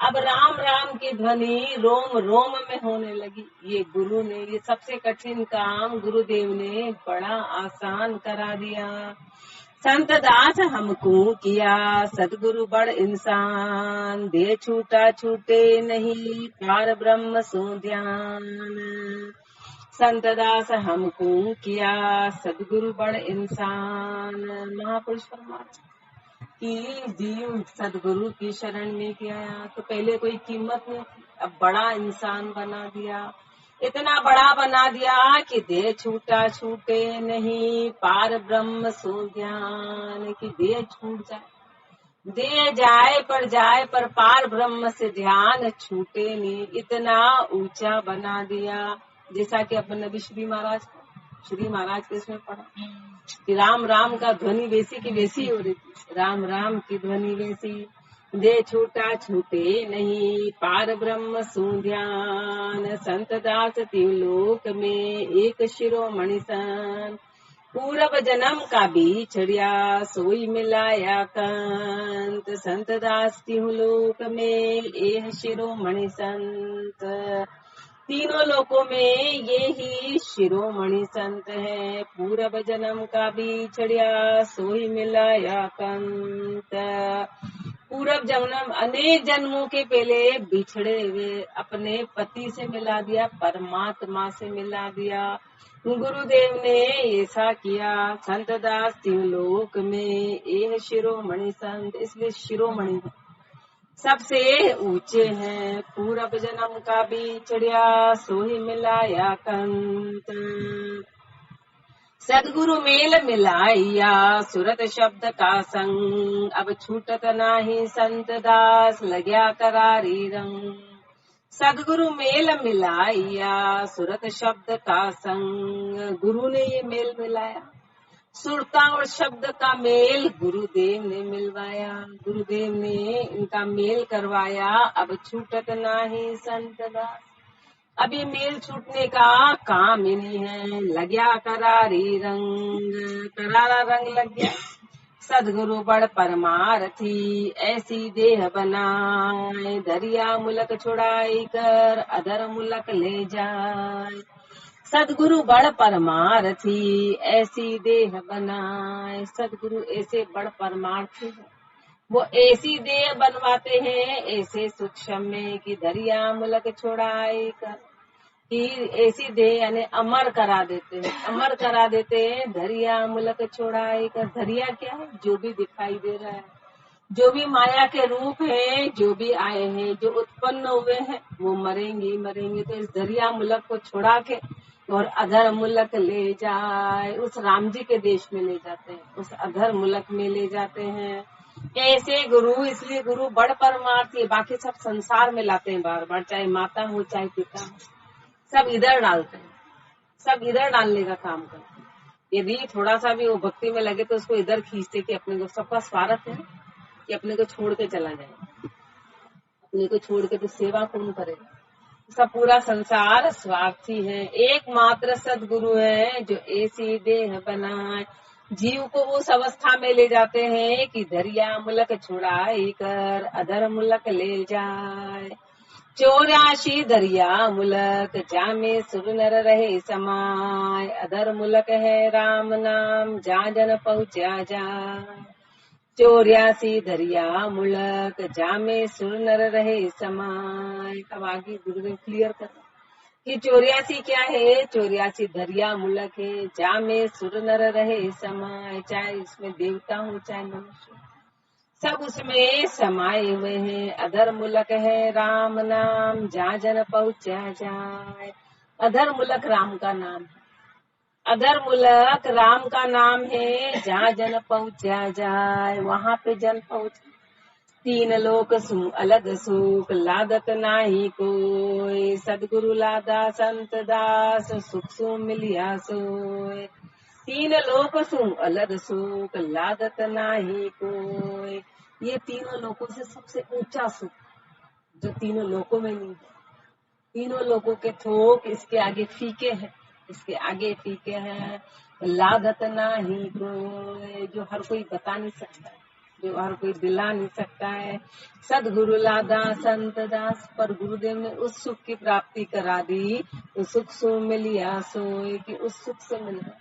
अब राम राम की ध्वनि रोम रोम में होने लगी। ये गुरु ने, ये सबसे कठिन काम गुरुदेव ने बड़ा आसान करा दिया। संत दास हमको किया सदगुरु बड़ इंसान, दे छूटा छूटे नहीं पार ब्रह्म सो ध्यान। संत दास हमको किया सदगुरु बड़ इंसान। महापुरुष परमात्मा कि जीव सदगुरु की शरण में गया तो पहले कोई कीमत नहीं थी, अब बड़ा इंसान बना दिया। इतना बड़ा बना दिया कि दे छूटा छूटे नहीं पार ब्रह्म सो ज्ञान। कि दे छूट जाए, दे जाए पर पार ब्रह्म से ध्यान छूटे नहीं। इतना ऊंचा बना दिया। जैसा कि अपन नबी श्री महाराज के इसमें पढ़ा कि राम राम का ध्वनि वैसी की वैसी हो रही थी। राम राम की ध्वनि वैसी, दे छूटा छूटे नहीं पार ब्रह्म सो ध्यान। संत दास त्रिलोक में एक शिरोमणि सन, पूरब जन्म का बिछड़िया सोई मिलाया कंत। संत दास त्रिलोक में एक शिरोमणि संत, तीनों लोकों में ये ही शिरोमणि संत है। पूरब जन्म का बिछड़िया सोई मिलाया कंत। पूरब जन्म अनेक जन्मों के पहले बिछड़े हुए अपने पति से मिला दिया, परमात्मा से मिला दिया। गुरुदेव ने ऐसा किया। संत दास त्रिलोक में एक शिरोमणि संत, इसलिए शिरोमणि सबसे ऊंचे हैं। पूरब जन्म का बिछड़िया सोही मिलाया कंत। सदगुरु मेल मिलाइया सुरत शब्द का संग, अब छूटत नाही संत दास लगया करारी रंग। सदगुरु मेल मिलाइया सुरत शब्द का संग, गुरु ने ये मेल मिलाया। सुरता और शब्द का मेल गुरुदेव ने मिलवाया। गुरुदेव ने इनका मेल करवाया। अब छूटत नाही संत दास, अब ये मेल छूटने का काम ही नहीं है। लग्या करारी रंग, करारा रंग लग गया। सदगुरु बड़ परमारथी ऐसी देह बनाए, दरिया मुलक छुड़ाई कर अधर मुलक ले जाए। सदगुरु बड़ परमारथी ऐसी देह बनाए। सदगुरु ऐसे बड़ परमार्थी है, वो ऐसी देह बनवाते हैं ऐसे सूक्ष्म में कि दरिया मुलक छोड़ाई कर, कि ऐसी देह यानी अमर करा देते हैं। अमर करा देते हैं दरिया मुलक छोड़ाई कर। दरिया क्या है? जो भी दिखाई दे रहा है, जो भी माया के रूप है, जो भी आए हैं, जो उत्पन्न हुए हैं, वो मरेंगे मरेंगे। तो इस दरिया मुलक को छोड़ा के और अधर मुलक ले जाए, उस राम जी के देश में ले जाते हैं, उस अधर मुलक में ले जाते हैं। ऐसे गुरु, इसलिए गुरु बड़ परमार्थी। बाकी सब संसार में लाते हैं बार बार, चाहे माता हो चाहे पिता हो, सब इधर डालते हैं, सब इधर डालने का काम करते हैं। यदि थोड़ा सा भी वो भक्ति में लगे तो उसको इधर खींचते कि अपने को, सबका स्वार्थ है कि अपने को छोड़ के चला जाए। अपने को छोड़ के तो सेवा कौन करेगा? सब पूरा संसार स्वार्थी है। एकमात्र सदगुरु है जो ऐसी देह बनाए। जीव को उस अवस्था में ले जाते हैं कि दरिया मुलक छुड़ाई कर अधर मुलक ले जाए। 84 दरिया मुलक जामे सुर नर रहे समाय, अधर मुलक है राम नाम जा जन पहुँचा जाए। 84 दरिया मुलक जामे सुर नर रहे समाय। अब आगे गुरुदेव क्लियर कर कि 84 क्या है? 84 दरिया मुलक है, जामे सुर नर रहे समाय। चाहे इसमें देवता हो चाहे मनुष्य, सब उसमें समाये हुए हैं। अधर मुलक है राम नाम जा जन पहुँचा जाए। अधर मुलक राम का नाम है, अधर मुलक राम का नाम है। जहाँ जन पहुँचा जाए वहाँ पे जन पहुँच। तीन लोक सु अलग सुख लादत नाही कोई, सदगुरु लादा संत दास सुख सु मिलिया सोय। तीन लोक सु अलग सुख लादत नाही कोई, ये तीनों लोकों से सबसे ऊंचा सुख जो तीनों लोकों में नहीं है। तीनों लोकों के थोक इसके आगे फीके हैं, इसके आगे फीके हैं। लादत नाही कोई, जो हर कोई बता नहीं सकता, जो हर कोई दिला नहीं सकता है। सदगुरु लादा संत दास, पर गुरुदेव ने उस सुख की प्राप्ति करा दी। उस सुख सो मिलिया सोए, कि उस सुख से मिल गए,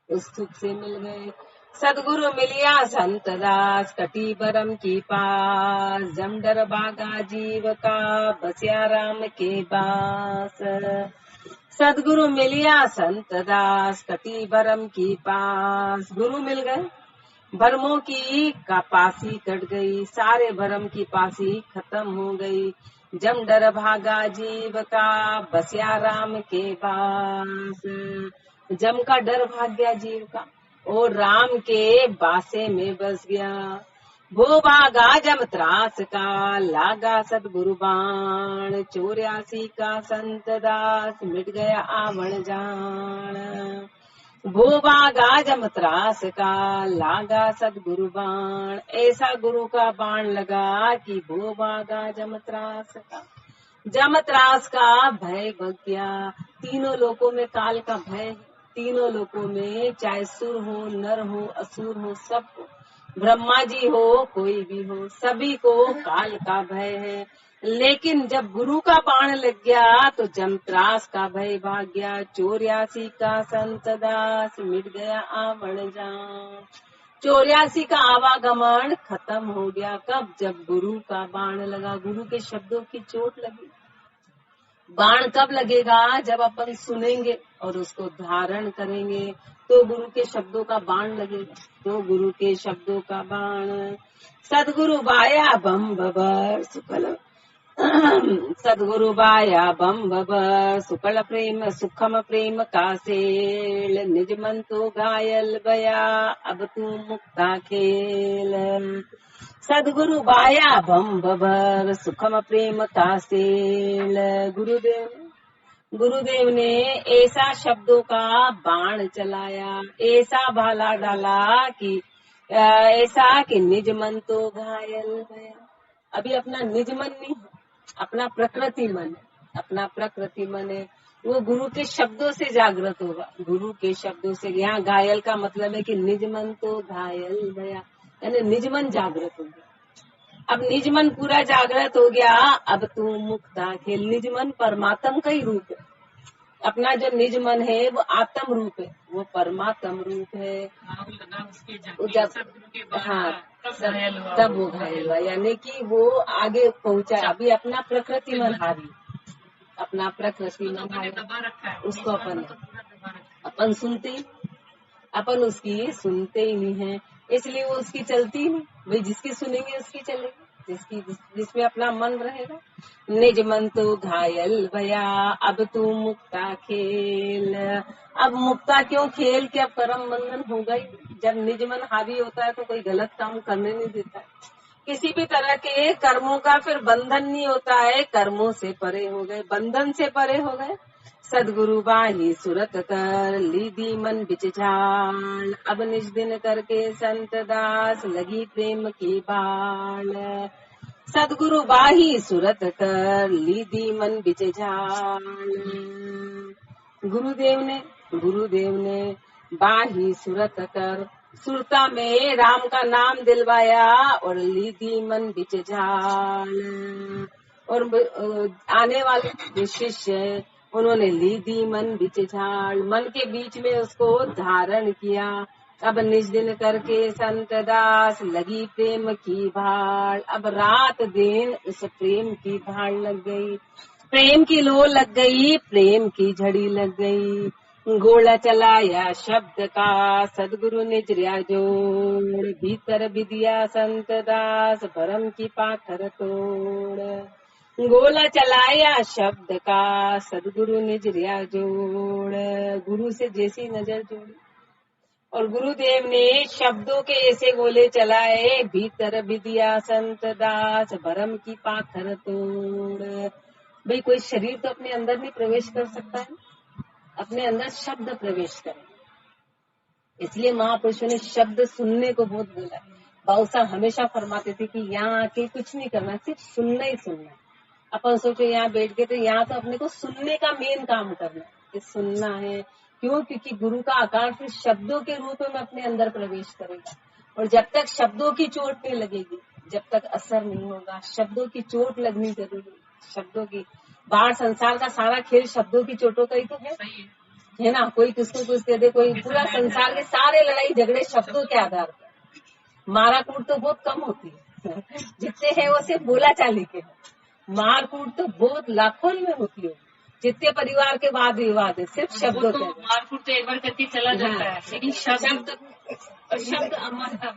उस सुख से मिल गए। सदगुरु मिलिया संत दास, कटी बरम की पास, जमडर बागा जीव का, बसिया राम के बास। सदगुरु मिलिया संत दास, कटी बरम की पास। गुरु मिल गए, भरमों की पासी कट गई, सारे भरम की पासी खत्म हो गई। जमडर भागा जीव का, बसिया राम के पास। जम का डर भाग गया जीव का, और राम के बासे में बस गया। वो भागा जम त्रास का, लागा सदगुरु बाण, 84 का संत दास, मिट गया आवण जान। वो भागा जम त्रास का, लागा सदगुरु बाण, ऐसा गुरु का बाण लगा कि वो भागा जम त्रास का। जम त्रास का भय भग गया। तीनों लोकों में काल का भय है, तीनों लोकों में, चाहे सुर हो, नर हो, असुर हो, सबको, ब्रह्मा जी हो, कोई भी हो, सभी को काल का भय है। लेकिन जब गुरु का बाण लग गया तो जमत्रास का भय भाग गया। 84 का संत दास, मिट गया आवण जान। 84 का आवागमन खत्म हो गया। कब? जब गुरु का बाण लगा, गुरु के शब्दों की चोट लगी। बाण कब लगेगा? जब अपन सुनेंगे और उसको धारण करेंगे, तो गुरु के शब्दों का बाण लगेगा, तो गुरु के शब्दों का बाण। सदगुरु बाया बम बबर सुकल, सदगुरु बाया बम बबर सुकल प्रेम, सुखम प्रेम का सेल, निज मन तो घायल बया, अब तू मुक्ता खेल। सदगुरु बाया बम बबर, सुखम प्रेम का सेल। गुरुदेव ने ऐसा शब्दों का बाण चलाया, ऐसा भाला डाला कि ऐसा कि निज मन तो घायल गया। अभी अपना निज मन नहीं, अपना प्रकृति मन है, अपना प्रकृति मन है, वो गुरु के शब्दों से जागृत होगा। गुरु के शब्दों से, यहाँ घायल का मतलब है कि निज मन तो घायल गया, यानी निज मन जागृत हो गया। अब निज मन पूरा जागृत हो गया, अब तू मुक्ता खेल। निज मन परमात्म का ही रूप है। अपना जो निज मन है वो आत्म रूप है, वो परमात्म रूप है। तब वो घायल हुआ, यानी कि वो आगे पहुंचा। अभी अपना प्रकृति मन हारी, अपना प्रकृति मन हारी, उसको अपन सुनते ही, अपन उसकी सुनते ही नहीं है, इसलिए वो उसकी चलती ही नहीं। भाई जिसकी सुनेंगे उसकी चलेगी, जिसमें अपना मन रहेगा। निज मन तो घायल भया, अब तू मुक्ता खेल। अब मुक्ता क्यों खेल के? अब कर्म बंधन होगा ही। जब निज मन हावी होता है तो कोई गलत काम करने नहीं देता है। किसी भी तरह के कर्मों का फिर बंधन नहीं होता है। कर्मों से परे हो गए, बंधन से परे हो गए। सदगुरु बाही सुरत कर, लीदी मन बिच झाल, अब निज दिन करके संत दास, लगी प्रेम की बाल। सदगुरु बाही सुरत कर, लीदी मन बिच झाल। गुरुदेव ने बाही सुरत कर, सुरता में राम का नाम दिलवाया, और लीदी मन बिच झाल। और आने वाले जो शिष्य, उन्होंने लीदी मन बिच झाल, मन के बीच में उसको धारण किया। अब निज दिन करके संत दास, लगी प्रेम की भाल। अब रात दिन उस प्रेम की भाल लग गई, प्रेम की लो लग गई, प्रेम की झड़ी लग गई। गोला चलाया शब्द का, सदगुरु ने चिरिया जोड़, भीतर विदिया संत दास, भरम की पाथर तोड़। गोला चलाया शब्द का, सदगुरु ने चिरिया जोड़, गुरु से जैसी नजर जोड़ी। और गुरुदेव ने शब्दों के ऐसे गोले चलाए, भीतर विदिया संत दास, भरम की पाथर तोड़। भाई कोई शरीर तो अपने अंदर नहीं प्रवेश कर सकता है, अपने अंदर शब्द प्रवेश करें। इसलिए महापुरुषों ने शब्द सुनने को बहुत बोला। बाबू साहब हमेशा फरमाते थे कि यहाँ आके कुछ नहीं करना, सिर्फ सुनना ही सुनना। अपन सोचो यहाँ बैठ गए तो यहाँ तो अपने को सुनने का मेन काम करना है, कि सुनना है। क्यों? क्योंकि गुरु का आकार फिर शब्दों के रूप में अपने अंदर प्रवेश करेगा। और जब तक शब्दों की चोट नहीं लगेगी, जब तक असर नहीं होगा, शब्दों की चोट लगनी जरूरी है। शब्दों की बाहर संसार का सारा खेल शब्दों की चोटों का ही तो सही है ना। कोई किसको कुछ दे दे, कोई पूरा संसार के सारे लड़ाई झगड़े शब्दों के आधार पर। मारा कूट तो बहुत कम होती है जितने है वो सिर्फ बोला चाली के हैं। मार कूट तो बहुत लाखों में होती है। जितने परिवार के वाद विवाद है सिर्फ शब्दों तो के। मारकूट तो एक बार करके चला जाता है, लेकिन शब्द अमर है।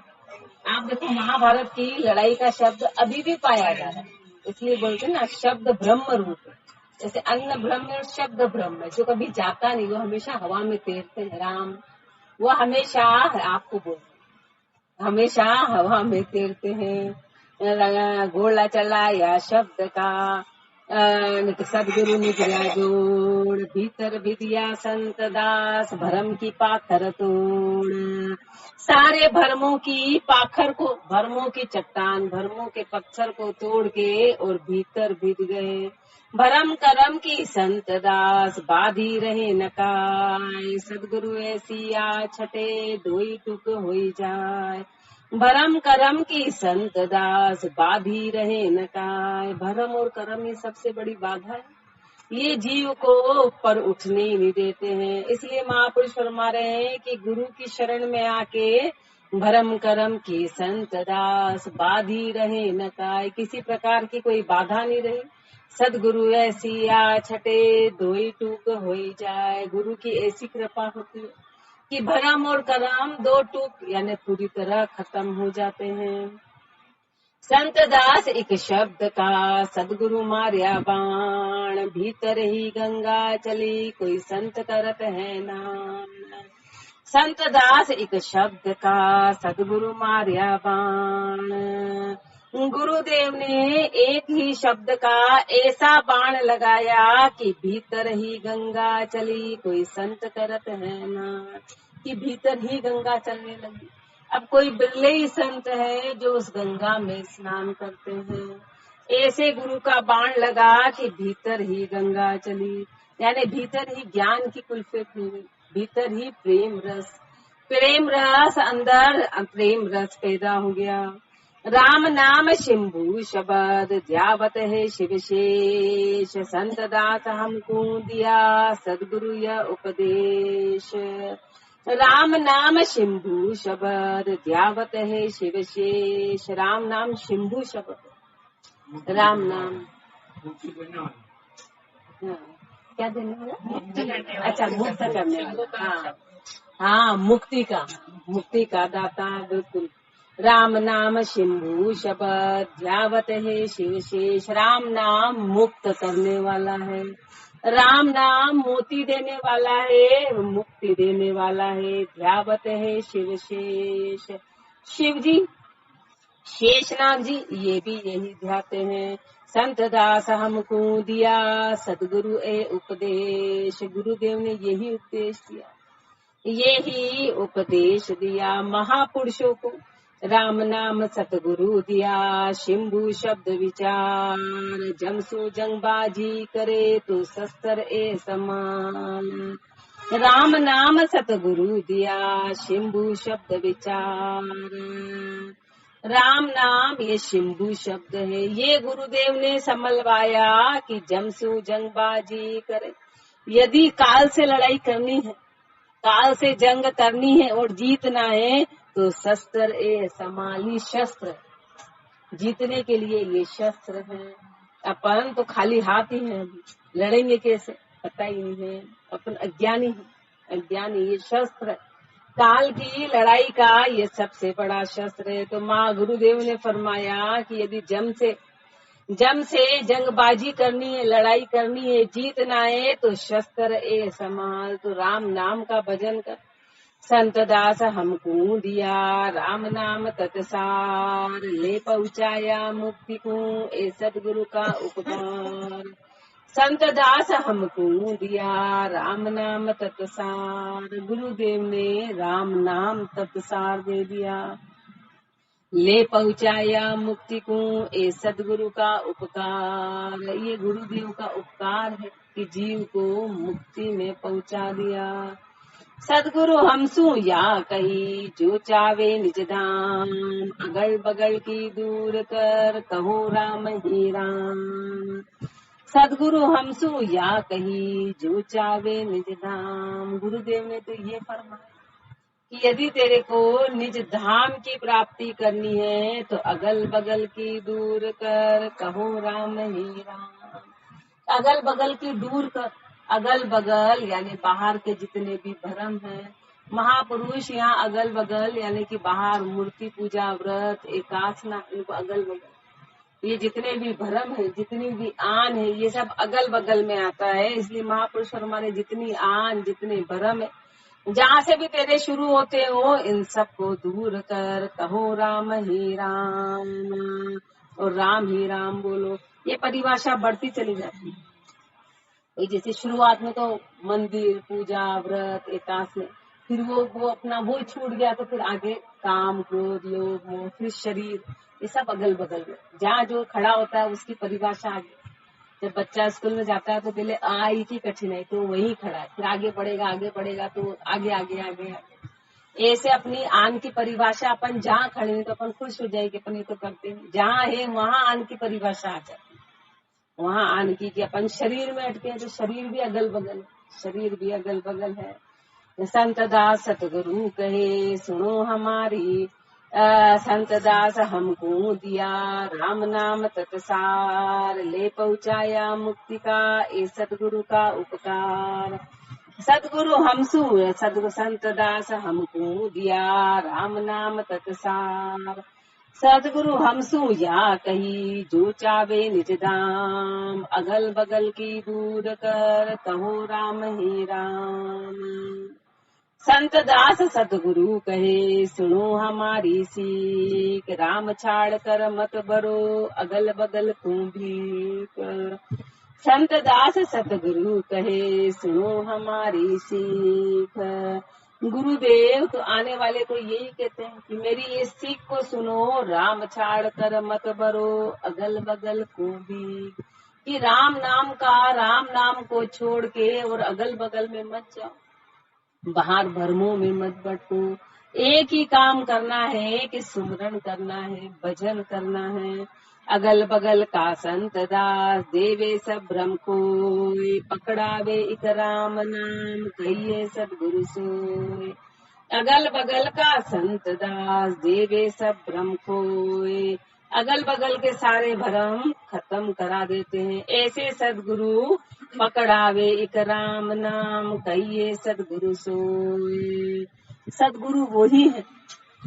आप देखो महाभारत की लड़ाई का शब्द अभी भी पाया जा रहा है। इसलिए बोलते हैं ना, शब्द ब्रह्म रूप है। जैसे अन्न ब्रह्म और शब्द ब्रह्म है। जो कभी जाता नहीं, वो हमेशा हवा में तैरते हैं। राम वो हमेशा आपको बोलते, हमेशा हवा में तैरते हैं। गोला चलाया शब्द का, सदगुरु निद्रा जोड़, भीतर विद्या संत दास, भरम की पाखर तोड़। सारे भरमों की पाखर को, भरमों की चट्टान, भरमों के पत्थर को तोड़ के और भीतर भीग गए। भरम करम की संत दास, बाधी रहे नकाय, सदगुरु ऐसी आ छटे, धोई टुक होई जाए। भरम करम की संत दास, बाधी रहे नकाय। भरम और करम ये सबसे बड़ी बाधा है। ये जीव को ऊपर उठने नहीं देते हैं। इसलिए महापुरुष फरमा रहे हैं कि गुरु की शरण में आके भरम करम की संत दास, बाधी रहे नकाय। किसी प्रकार की कोई बाधा नहीं रही। सदगुरु ऐसी आ छटे, धोई टूक होई जाए। गुरु की ऐसी कृपा होती है कि भरम और करम दो टूक यानी पूरी तरह खत्म हो जाते हैं। संत दास एक शब्द का, सदगुरु मार्या बाण, भीतर ही गंगा चली, कोई संत करत है नाम। संत दास एक शब्द का, सदगुरु मार्या बाण। गुरुदेव ने एक ही शब्द का ऐसा बाण लगाया कि भीतर ही गंगा चली, कोई संत करत है ना, कि भीतर ही गंगा चलने लगी। अब कोई बिरले ही संत है जो उस गंगा में स्नान करते हैं। ऐसे गुरु का बाण लगा कि भीतर ही गंगा चली, यानी भीतर ही ज्ञान की कुल्फे खुली, भीतर ही प्रेम रस अंदर प्रेम रस पैदा हो गया। राम नाम शंभु शब्द, ध्यावत है शिव शेष, संत दास हमको दिया, सदगुरु यह उपदेश। राम नाम शंभु शब्द, ध्यावत है शिव शेष। राम नाम शंभु शब्द, राम नाम क्या देने वाला? अच्छा, मुक्त करने वाला। हाँ, मुक्ति का दाता, बिल्कुल। राम नाम शंभु शब्द, ध्यावत है शिव शेष। राम नाम मुक्त करने वाला है। राम नाम मोती देने वाला है, मुक्ति देने वाला है। ध्यावत है शिव शेष। शिव जी, शेषनाग जी, ये भी यही ध्याते हैं। संत दास हमको दिया, सदगुरु ए उपदेश। गुरुदेव ने यही उपदेश दिया, यही उपदेश दिया महापुरुषों को। राम नाम सतगुरु दिया, शंभु शब्द विचार। जमसो जंगबाजी करे तो शस्त्र ए समान। राम नाम सतगुरु दिया, शंभु शब्द विचार। राम नाम ये शंभु शब्द है, ये गुरुदेव ने समलवाया कि जमसो जंगबाजी करे। यदि काल से लड़ाई करनी है, काल से जंग करनी है और जीतना है तो शस्त्र ए समाली, शस्त्र जीतने के लिए ये शस्त्र है। अपन तो खाली हाथ ही है, लड़ेंगे कैसे पता ही नहीं है। अपन अज्ञानी है, अज्ञानी। ये शस्त्र काल की लड़ाई का ये सबसे बड़ा शस्त्र है। तो माँ गुरुदेव ने फरमाया कि यदि जम से जंगबाजी करनी है, लड़ाई करनी है, जीतना है तो शस्त्र ए संभाल। तो राम नाम का भजन कर। संत दास हमको दिया, राम नाम तत्सार, ले पहुँचाया मुक्ति को, ए सदगुरु का उपकार। संत दास हमको दिया, राम नाम तत्सार। गुरुदेव ने राम नाम तत्सार दे दिया, ले पहुँचाया मुक्ति को, ए सदगुरु का उपकार। ये गुरुदेव का उपकार है कि जीव को मुक्ति में पहुँचा दिया। सदगुरु हमसू या कही जो चावे निज धाम, अगल बगल की दूर कर कहो राम ही राम। सदगुरु हमसू या कही जो चावे निज धाम। गुरुदेव ने तो ये फरमाया कि यदि तेरे को निज धाम की प्राप्ति करनी है तो अगल बगल की दूर कर कहो राम ही राम। अगल बगल की दूर कर, अगल बगल यानी बाहर के जितने भी भ्रम हैं, महापुरुष यहाँ अगल बगल यानी कि बाहर मूर्ति पूजा व्रत एकासना, इनको अगल बगल ये जितने भी भ्रम है, जितनी भी आन है, ये सब अगल बगल में आता है। इसलिए महापुरुष और हमारे जितनी आन जितने भ्रम है, जहाँ से भी तेरे शुरू होते हो, इन सबको दूर कर कहो राम ही राम और राम ही राम बोलो। ये परिभाषा बढ़ती चली जाती है। जैसे शुरुआत में तो मंदिर पूजा व्रत एकादशी, फिर वो अपना वो छूट गया तो फिर आगे काम क्रोध लोभ मोह, फिर शरीर, ये सब अगल बगल में जहाँ जो खड़ा होता है उसकी परिभाषा आगे। जब बच्चा स्कूल में जाता है तो पहले आई की कठिनाई तो वही खड़ा है, फिर आगे बढ़ेगा तो आगे आगे आगे आगे। ऐसे अपनी आन की परिभाषा अपन जहाँ खड़े हैं तो अपन खुश हो जाएगी, अपन ये तो करते हैं। जहाँ है वहाँ आन की परिभाषा आ जाती है, वहाँ आन की कि अपन शरीर में अटके हैं तो शरीर भी अगल बगल, शरीर भी अगल बगल है। संत दास सतगुरु कहे सुनो हमारी, संत दास हमको दिया राम नाम तत्सार, ले पहुँचाया मुक्ति का ए सतगुरु का उपकार। सतगुरु हमसू सदगुरु संत दास हमको दिया राम नाम तत्सार, सतगुरु हमसू या कही जो चावे निज धाम, अगल बगल की दूर कर कहो राम ही राम। संत दास सतगुरु कहे सुनो हमारी सीख, राम छाड़ कर मत बरो अगल बगल तू भी कर। संत दास सतगुरु कहे सुनो हमारी सीख। गुरुदेव तो आने वाले को यही कहते हैं कि मेरी ये सीख को सुनो, राम छाड़ कर मत बरो अगल बगल को भी, कि राम नाम को छोड़ के और अगल बगल में मत जाओ, बाहर भरमों में मत बटो। एक ही काम करना है कि सुमरन करना है, भजन करना है। अगल बगल का संत दास देवे सब भ्रम कोय, पकड़ावे एक राम नाम कहिए सदगुरु सोय। अगल बगल का संत दास देवे सब भ्रम कोय, अगल बगल के सारे भ्रम खत्म करा देते हैं। ऐसे सदगुरु पकड़ावे एक राम नाम कहिए सदगुरु सोय। सदगुरु वही है,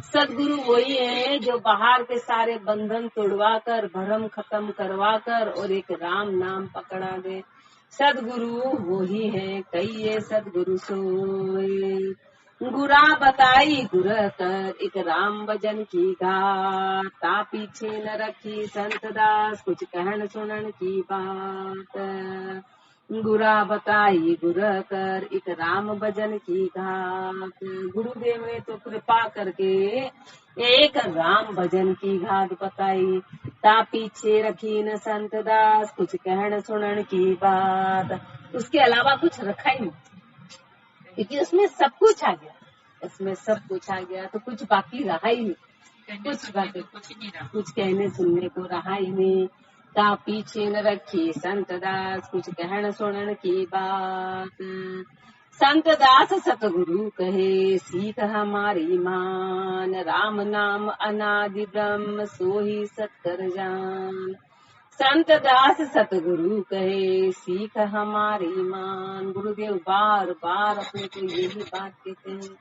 सदगुरु वही है जो बाहर के सारे बंधन तोड़वा कर, भ्रम खत्म करवा कर और एक राम नाम पकड़ा दे। सदगुरु वही है कहिए सदगुरु सोय। गुरा बताई गुर कर एक राम भजन की घाट, ता पीछे न रखी संत दास कुछ कहन सुनन की बात। गुरा बताई गुर कर एक राम भजन की घाट। गुरुदेव ने तो कृपा करके एक राम भजन की घाट बताई, ता पीछे रखी न संत दास कुछ कहन सुनन की बात। उसके अलावा कुछ रखा ही नहीं, क्योंकि उसमें सब कुछ आ गया, उसमें सब कुछ आ गया तो कुछ बाकी रहा ही नहीं, कुछ बाकी कुछ कहने सुनने को रहा ही नहीं। ता पीछे न रखी संत दास कुछ कहन सुनन की बात। संत दास सतगुरु कहे सीख हमारी मान, राम नाम अनादि ब्रह्म सोही सत्कर जान। संत दास सतगुरु कहे सीख हमारी मान। गुरुदेव बार बार अपने को यही बात कहते हैं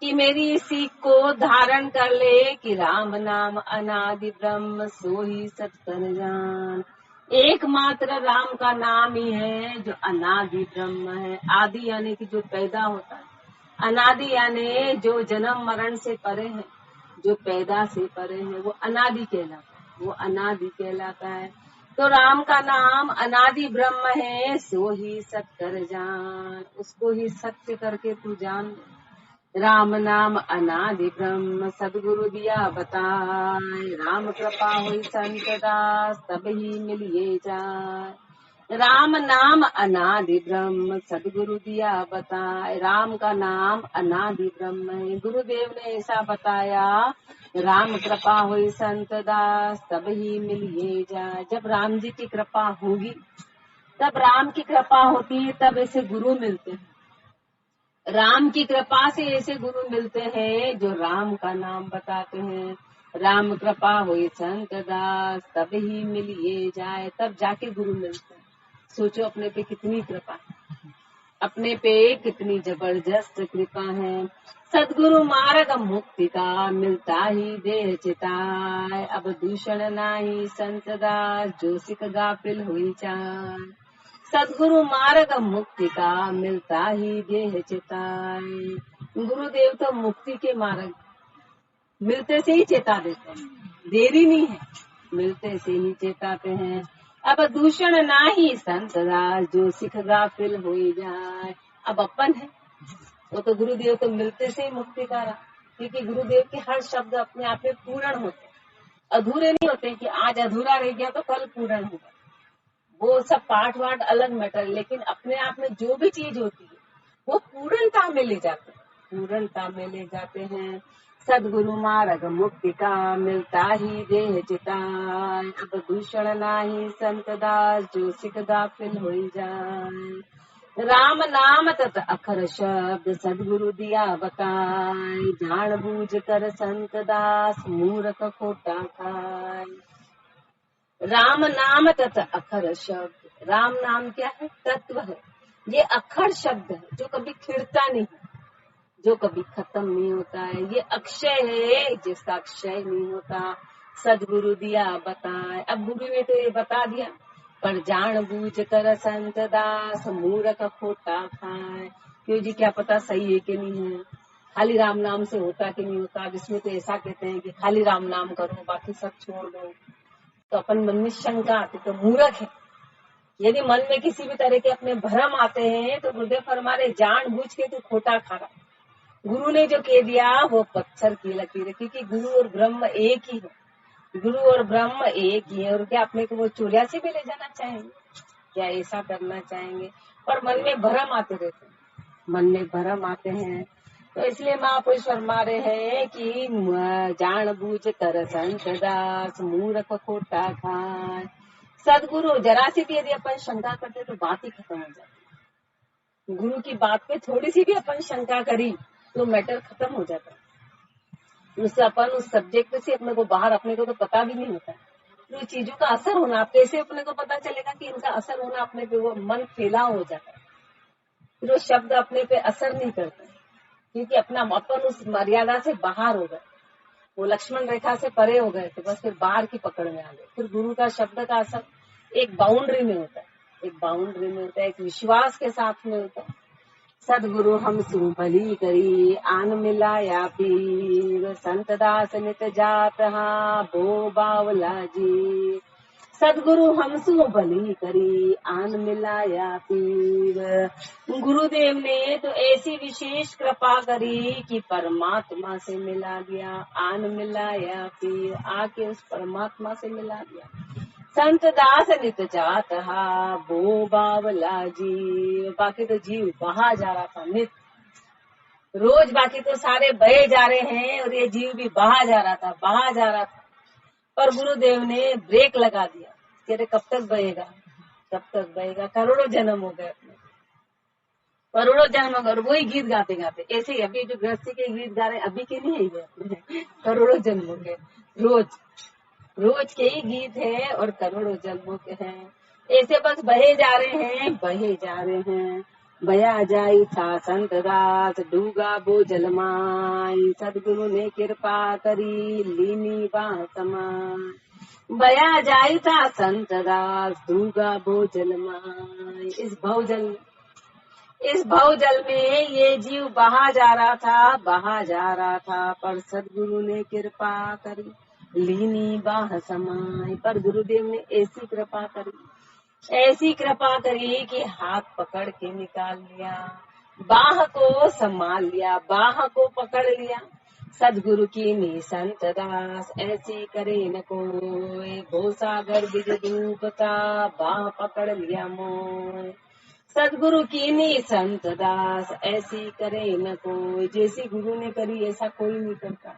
कि मेरी सीख को धारण कर ले कि राम नाम अनादि ब्रह्म सोही सत्कर जान। एकमात्र राम का नाम ही है जो अनादि ब्रह्म है। आदि यानी कि जो पैदा होता है, अनादि यानी जो जन्म मरण से परे है, जो पैदा से परे है, वो अनादि कहलाता है, वो अनादि कहलाता है। तो राम का नाम अनादि ब्रह्म है, सो ही सत्कर जान, उसको ही सत्य करके तू जान। राम नाम अनादि ब्रह्म सदगुरु दिया बताए, राम कृपा हुई संत दास तब ही मिलिए जाए। राम नाम अनादि ब्रह्म सदगुरु दिया बताए। राम का नाम अनादि ब्रह्म है। गुरुदेव ने ऐसा बताया, राम कृपा हुई संत दास तब ही मिलिए जाए। जब राम जी की कृपा होगी, तब राम की कृपा होती है, तब ऐसे गुरु मिलते हैं। राम की कृपा से ऐसे गुरु मिलते हैं जो राम का नाम बताते हैं। राम कृपा हुई संत दास तब ही मिलिए जाए, तब जाके गुरु मिलते हैं। सोचो अपने पे कितनी कृपा है, अपने पे कितनी जबरदस्त कृपा है। सदगुरु मार्ग मुक्ति का मिलता ही देह चिताए। अब दूषण नाही संत दास जो सिख गाफिल हुई चाय। सदगुरु मार्ग मुक्ति का मिलता ही देह चिताए। गुरुदेव तो मुक्ति के मार्ग मिलते से ही चेता देते हैं, देरी नहीं है, मिलते से ही चेताते हैं। अब दूषण नाही संत दास जो सिख गाफिल हो जाए। अब अपन है, वो तो गुरुदेव तो मिलते से ही मुक्ति का रहा, क्योंकि गुरुदेव के हर शब्द अपने आप में पूर्ण होते, अधूरे नहीं होते कि आज अधूरा रह गया तो कल पूर्ण होगा। वो सब पाठ वाठ अलग मैटर, लेकिन अपने आप में जो भी चीज होती है वो पूर्णता में ले जाते हैं, पूर्णता में ले जाते हैं। सदगुरु मार्ग मुक्ति का मिलता ही देह चिताए। अब दूषण नाही संत दास जो सिख गाफिल हो जाए। राम नाम तत अखर शब्द सदगुरु दिया बताए। जान बूझ कर संत दास मूर्ख खोटा खाए। राम नाम तत् अखर शब्द, राम नाम क्या है? तत्व है। ये अखर शब्द है जो कभी खिड़ता नहीं, जो कभी खत्म नहीं होता है। ये अक्षय है जिसका अक्षय नहीं होता। सदगुरु दिया बताए। अब गुरु ने तो ये बता दिया, पर जान बूझ कर संत दास मूर्ख खोटा खाए। क्यों जी, क्या पता सही है कि नहीं है, खाली राम नाम से होता कि नहीं होता। जिसमें तो ऐसा कहते हैं कि खाली राम नाम करो बाकी सब छोड़ दो, तो अपन मन में शंका आती तो मूर्ख है। यदि मन में किसी भी तरह के अपने भ्रम आते हैं तो गुरुदेव फरमाए जान बूझ के तू खोटा खा रहा। गुरु ने जो कह दिया वो पत्थर की लकीर है, क्योंकि गुरु और ब्रह्म एक ही है। गुरु और ब्रह्म एक ही है। और क्या अपने को वो चुरिया से भी ले जाना चाहेंगे? क्या ऐसा करना चाहेंगे? पर मन में भ्रम आते रहते हैं, मन में भ्रम आते हैं। तो इसलिए महापुरुष फरमा रहे हैं कि जान बूझ कर संत दास मूर्ख खोटा खाए। सदगुरु जरा सी भी यदि अपन शंका करते तो बात ही खत्म हो जाती। गुरु की बात पे थोड़ी सी भी अपन शंका करी तो मैटर खत्म हो जाता है। उससे अपन उस सब्जेक्ट से अपने को बाहर, अपने को तो पता भी नहीं होता तो चीजों का असर होना, आप कैसे अपने को पता चलेगा कि इनका असर होना अपने पे? वो मन फैलाव हो जाता है, फिर वो शब्द अपने पे असर नहीं करते, क्योंकि अपना अपन उस मर्यादा से बाहर हो गए, वो लक्ष्मण रेखा से परे हो गए, तो बस फिर बाहर की पकड़ में आ गए। फिर गुरु का शब्द का असर एक बाउंड्री में होता है, एक बाउंड्री में होता है, एक विश्वास के साथ में होता है। सदगुरु हम सु भली करी आन मिलाया पीर। संत दास नित जात हा बो बावला जी। सदगुरु हम सु भली करी आन मिलाया पीर। गुरुदेव ने तो ऐसी विशेष कृपा करी कि परमात्मा से मिला दिया। आन मिलाया पीर, आके उस परमात्मा से मिला दिया। संत दास नित जात हा बो बावला जी। बाकी तो जीव बहा जा रहा था नित, रोज बाकी तो सारे बहे जा रहे हैं और ये जीव भी बहा जा रहा था, बहा जा रहा था। पर गुरुदेव ने ब्रेक लगा दिया कि अरे कब तक बहेगा, कब तक बहेगा। करोड़ों जन्म हो गए अपने, करोड़ों जन्म हो गए, वही गीत गाते गाते। ऐसे ही अभी जो गृहस्थी के गीत गा रहे अभी के नहीं है अपने, करोड़ों जन्म हो गए। रोज रोज के ही गीत है और करोड़ों जन्मों के हैं। ऐसे बस बहे जा रहे हैं, बहे जा रहे हैं। बया जाई था संत दास डूगा बो जलमाई। सदगुरु ने कृपा करी लीनी बाह समाई। बया जाई था संत दास डूगा बो जलमाई। इस भवजल में ये जीव बहा जा रहा था, बहा जा रहा था, पर सदगुरु ने कृपा करी लीनी बाह समाई। पर गुरुदेव ने ऐसी कृपा करी, ऐसी कृपा करी कि हाथ पकड़ के निकाल लिया, बाह को संभाल लिया, बाह को पकड़ लिया। सदगुरु की नी संत दास ऐसी करे न कोई, भव सागर बिज डूबता बाह पकड़ लिया मोय। सदगुरु की नी संत दास ऐसी करे न कोई, जैसी गुरु ने करी ऐसा कोई नहीं करता।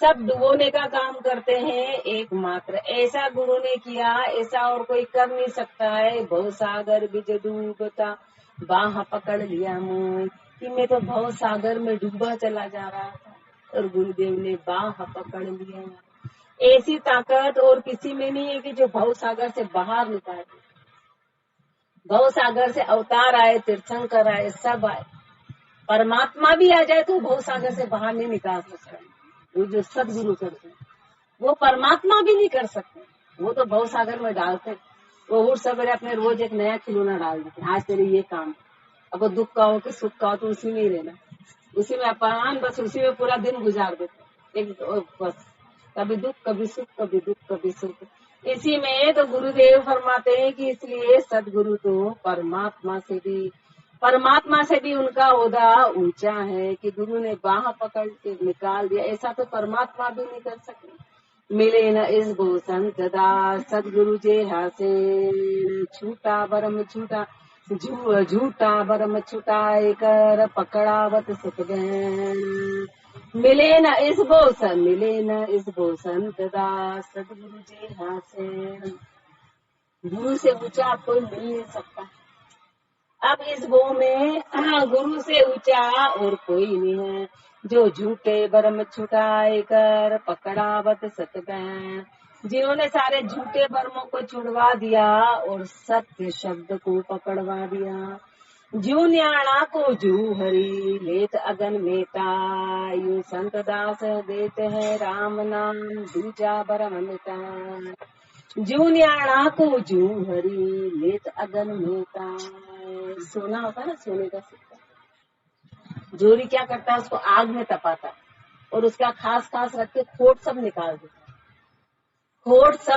सब डुबोने का काम करते हैं, एकमात्र ऐसा गुरु ने किया, ऐसा और कोई कर नहीं सकता है। भव सागर बिज डूबता बाह पकड़ लिया मोय, कि मैं तो भव सागर में डूबा चला जा रहा था और गुरुदेव ने बाह पकड़ लिया। ऐसी ताकत और किसी में नहीं है कि जो भव सागर से बाहर निकाले। भव सागर से अवतार आए, तीर्थंकर आए, सब आए, परमात्मा भी आ जाए तो भव सागर से बाहर नहीं निकाल सकता। वो जो सदगुरु करते हैं वो परमात्मा भी नहीं कर सकते, वो तो भव सागर में डालते। वो उठ सवेरे अपने रोज एक नया खिलौना डाल देते, आज तेरे ये काम। अब वो दुख का हो कि सुख का हो तो उसी में ही रहना, उसी में अपमान, बस उसी में पूरा दिन गुजार देते। एक बस कभी दुख कभी सुख, कभी दुख कभी सुख, इसी में। तो गुरुदेव फरमाते हैं कि इसलिए सदगुरु तो परमात्मा से भी उनका ओहदा ऊंचा है कि गुरु ने बाह पकड़ के निकाल दिया, ऐसा तो परमात्मा भी नहीं कर सकते। मिले न इस गो संत दास सदगुरु जे हासे, छूटा बरम छूटा झूठा बरम छुटाए कर पकड़ावत सुख गैन। मिले न इस गो संत दास सदगुरु जे हासे, गुरु से ऊंचा कोई मिल नहीं सकता। अब इस गो में गुरु से ऊंचा और कोई नहीं है, जो झूठे बरम छुटाए कर पकड़ावत सतगैन, जिन्होंने सारे झूठे बर्मों को छुड़वा दिया और सत्य शब्द को पकड़वा दिया। जू न्याणा को जू हरी लेत अगन मेटा, यूं संत दास देते हैं राम नाम दूजा बरम मिटा। जू न्याणा को जू हरी लेत अगन मेटा, सोना होता है ना, सोने का सिक्का, जोरी क्या करता है, उसको आग में तपाता और उसका खास रख के खोट सब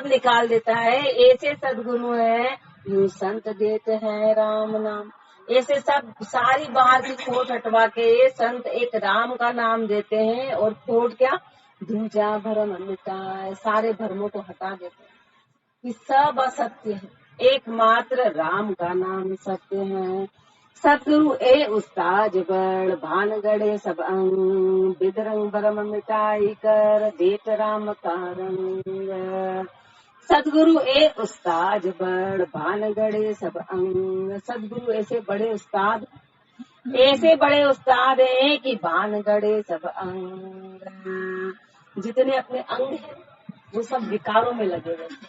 निकाल देता है। ऐसे सदगुरु है, यूं संत देते हैं राम नाम। ऐसे सब सारी बाहर की खोट हटवा के संत एक राम का नाम देते हैं और खोट क्या, दूजा भरम मिटा, सारे भरमों को हटा देते हैं कि सब असत्य है, एकमात्र राम का नाम सत्य है। सतगुरु ए उस्ताद बड़ भान गड़े सब अंग, बिदरंग बरम मिटाई कर देत राम का रंग। सदगुरु ए उस्ताद बड़ भान गड़े सब अंग, सदगुरु ऐसे बड़े उस्ताद हैं कि भान गड़े सब अंग। जितने अपने अंग हैं वो सब विकारों में लगे रहते हैं,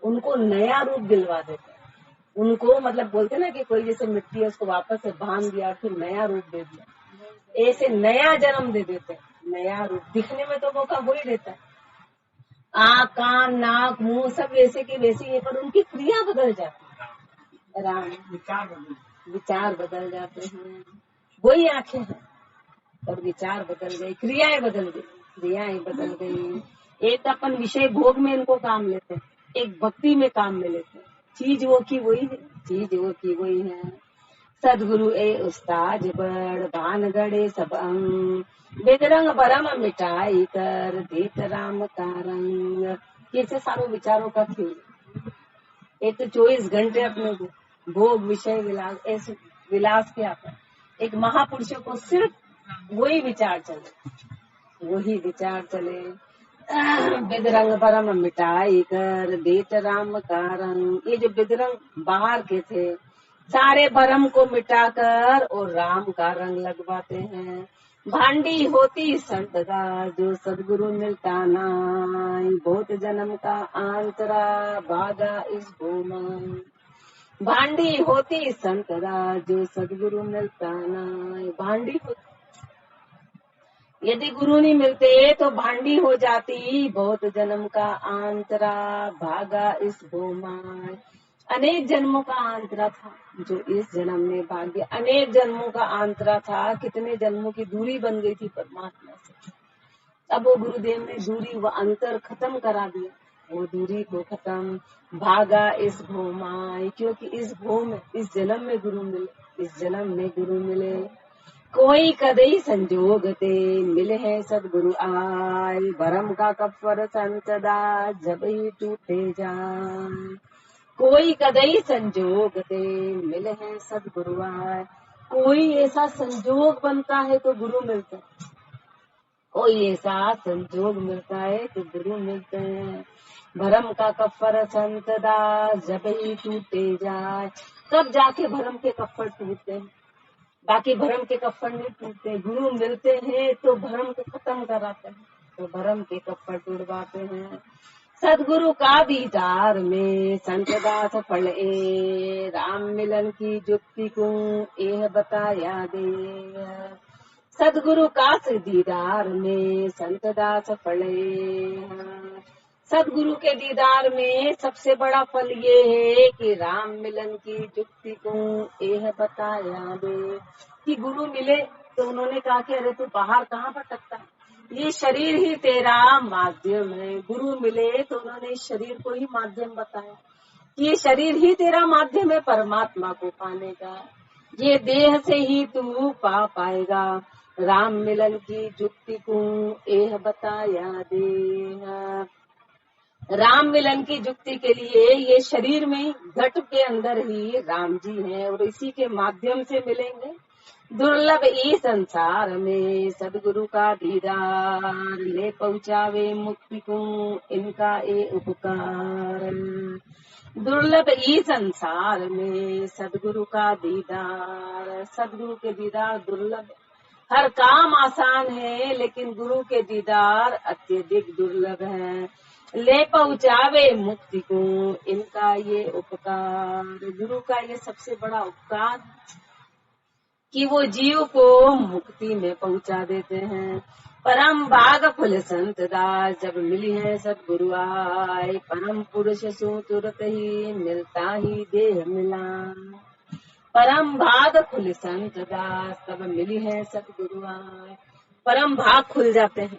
उनको नया रूप दिलवा देते हैं। उनको मतलब बोलते ना कि कोई जैसे मिट्टी है उसको वापस से बांध दिया फिर नया रूप दे दिया, ऐसे नया जन्म दे देते हैं, नया रूप। दिखने में तो वो का वही रहता है, आँख कान नाक मुंह सब वैसे के वैसे ही है, पर उनकी क्रिया बदल जाती है, राम विचार बदल जाते हैं। वही आंखें हैं और विचार बदल गए, क्रियाएं बदल गई। एक अपन विषय भोग में इनको काम लेते हैं, एक भक्ति में काम में लेते हैं, चीज वो की वही है। सदगुरु ए उस्ताद बड़ भान गड़े सब अंग, बेदरंग बरम मिटाई कर देत राम का रंग। कैसे सारों विचारों का खेल, एक तो 24 घंटे अपने भोग विषय विलास के आता, एक महापुरुषों को सिर्फ वही विचार चले। बिदरंग बरम मिटाई कर देत राम का रंग। ये जो बिदरंग बाहर के थे सारे भरम को मिटाकर और राम का रंग लगवाते हैं। भांडी होती संतदा जो सदगुरु मिलता नाई, बहुत जन्म का आंतरा भागा इस भूमा। भांडी होती संतदा जो सदगुरु मिलता नाई, भांडी होती, यदि गुरु नहीं मिलते तो भांडी हो जाती, बहुत जन्म का आंतरा भागा इस भूमा। अनेक जन्मों का आंतरा था जो इस जन्म में भाग गया, अनेक जन्मों का आंतरा था, कितने जन्मों की दूरी बन गई थी परमात्मा से। अब वो गुरुदेव ने दूरी व अंतर खत्म करा दिया, वो दूरी को खत्म, भागा इस भूमा, क्योंकि इस भूम इस जन्म में गुरु मिले, कोई कदई संजोग ते मिले है सदगुरु आय, भरम का कफर संतदा जब ही टूटे जाए। कोई कदई संजोग ते मिले हैं सदगुरु आय, कोई ऐसा संजोग बनता है तो गुरु मिलते हैं, कोई ऐसा संजोग मिलता है तो गुरु मिलते हैं। भरम का कफर संतदा जब ही टूटे जाए, तब जाके भरम के कफर टूटते हैं, बाकी भरम के कफर नहीं टूटते। गुरु मिलते हैं तो भरम को खत्म कराते हैं, तो भरम के कफर टूटवाते हैं। सदगुरु का दीदार में संतदास पड़े, राम मिलन की जुक्ति को यह बताया दे। सदगुरु का दीदार में संतदास पड़े, सदगुरु के दीदार में सबसे बड़ा फल ये है कि राम मिलन की जुक्ति को यह बताया दे। कि गुरु मिले तो उन्होंने कहा कि अरे तू बाहर कहाँ भटकता है, ये शरीर ही तेरा माध्यम है। गुरु मिले तो उन्होंने इस शरीर को ही माध्यम बताया कि ये शरीर ही तेरा माध्यम है परमात्मा को पाने का, ये देह से ही तू पा पाएगा। राम मिलन की जुक्ति को यह बताया दे। राम मिलन की जुक्ति के लिए ये शरीर में घट के अंदर ही राम जी हैं और इसी के माध्यम से मिलेंगे। दुर्लभ ई संसार में सदगुरु का दीदार, ले पहुँचावे मुक्ति को इनका ये उपकार। दुर्लभ ई संसार में सदगुरु का दीदार, सदगुरु के दीदार दुर्लभ। हर काम आसान है लेकिन गुरु के दीदार अत्यधिक दुर्लभ है। ले पहुँचावे मुक्ति को इनका ये उपकार, गुरु का ये सबसे बड़ा उपकार कि वो जीव को मुक्ति में पहुँचा देते हैं। परम भाग फुल संत दास जब मिली है सदगुरु आय, परम पुरुष सो तुरत ही मिलता ही देह मिला। परम भाग फुल संत दास तब मिली है सदगुरु आय, परम भाग खुल जाते हैं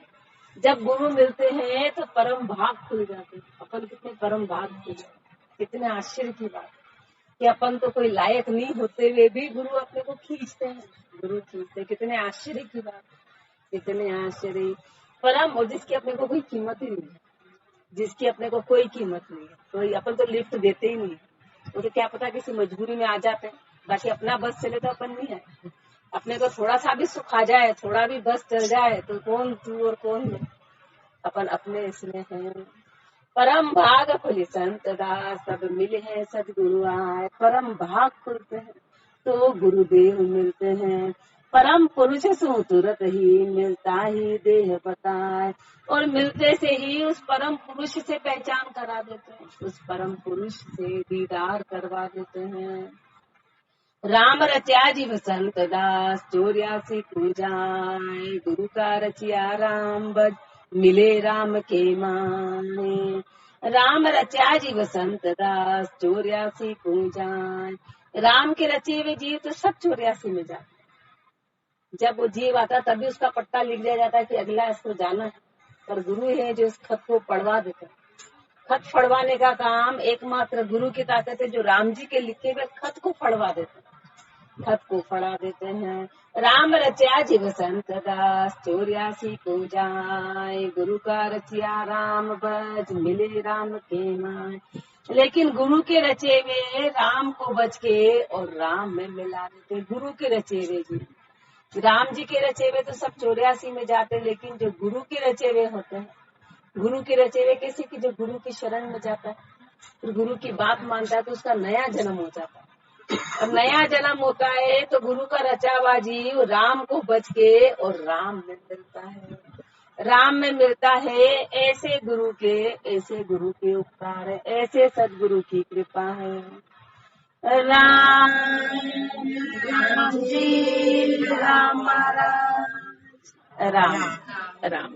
जब गुरु मिलते हैं तो परम भाग खुल जाते हैं। अपन कितने परम भाग खुल जाते, कितने आश्चर्य की बात कि अपन तो कोई लायक नहीं होते हुए भी गुरु अपने को खींचते हैं, गुरु खींचते। कितने आश्चर्य की बात, कितने आश्चर्य। परम, और जिसकी अपने को कोई कीमत ही नहीं है, जिसकी अपने को कोई कीमत नहीं है, तो अपन तो लिफ्ट देते ही नहीं, तो क्या पता किसी मजबूरी में आ जाते हैं। बाकी अपना बस चले तो अपन नहीं है, अपने को थोड़ा सा भी सुख आ जाए, थोड़ा भी बस चल जाए तो कौन तू और कौन मैं, अपन अपने इसमें हैं। परम भाग खुली संत दास सब मिले हैं सदगुरु आए, परम भाग खुलते हैं तो गुरुदेव मिलते हैं। परम पुरुष सो तुरत ही मिलता ही देह बताए, और मिलते से ही उस परम पुरुष से पहचान करा देते हैं, उस परम पुरुष से दीदार करवा देते हैं। राम रचा जीव संत दास 84 पूजाए, गुरु का रचिया राम बज मिले राम के माने। राम रचा जीव संत दास 84 पूजाए, राम के रचे हुए जीव तो सब 84 में जाते। जब वो जीव आता तभी उसका पट्टा लिख दिया जाता है कि अगला इसको जाना है, पर गुरु है जो इस खत को पढ़वा देते हैं। खत पढ़वाने का काम एकमात्र गुरु की ताकत है, जो राम जी के लिखे हुए खत को पढ़वा देते हैं, खत को पढ़ा देते हैं। राम रचा जीव संत दास 84 पूजाए, गुरु का रचिया राम बज मिले राम के माय। लेकिन गुरु के रचे हुए राम को बच के और राम में मिला देते। गुरु के रचे हुए जी, राम जी के रचे हुए तो सब 84 में जाते, लेकिन जो गुरु के रचे हुए होते हैं, गुरु के रचे हुए कैसे कि जो गुरु की शरण में जाता है और गुरु की बात मानता है तो उसका नया जन्म हो जाता है। और नया जन्म होता है तो गुरु का रचा जीव राम को बच के और राम में मिलता है, राम में मिलता है। ऐसे गुरु के उपकार है, ऐसे सदगुरु की कृपा है। राम राम जी राम राम राम राम।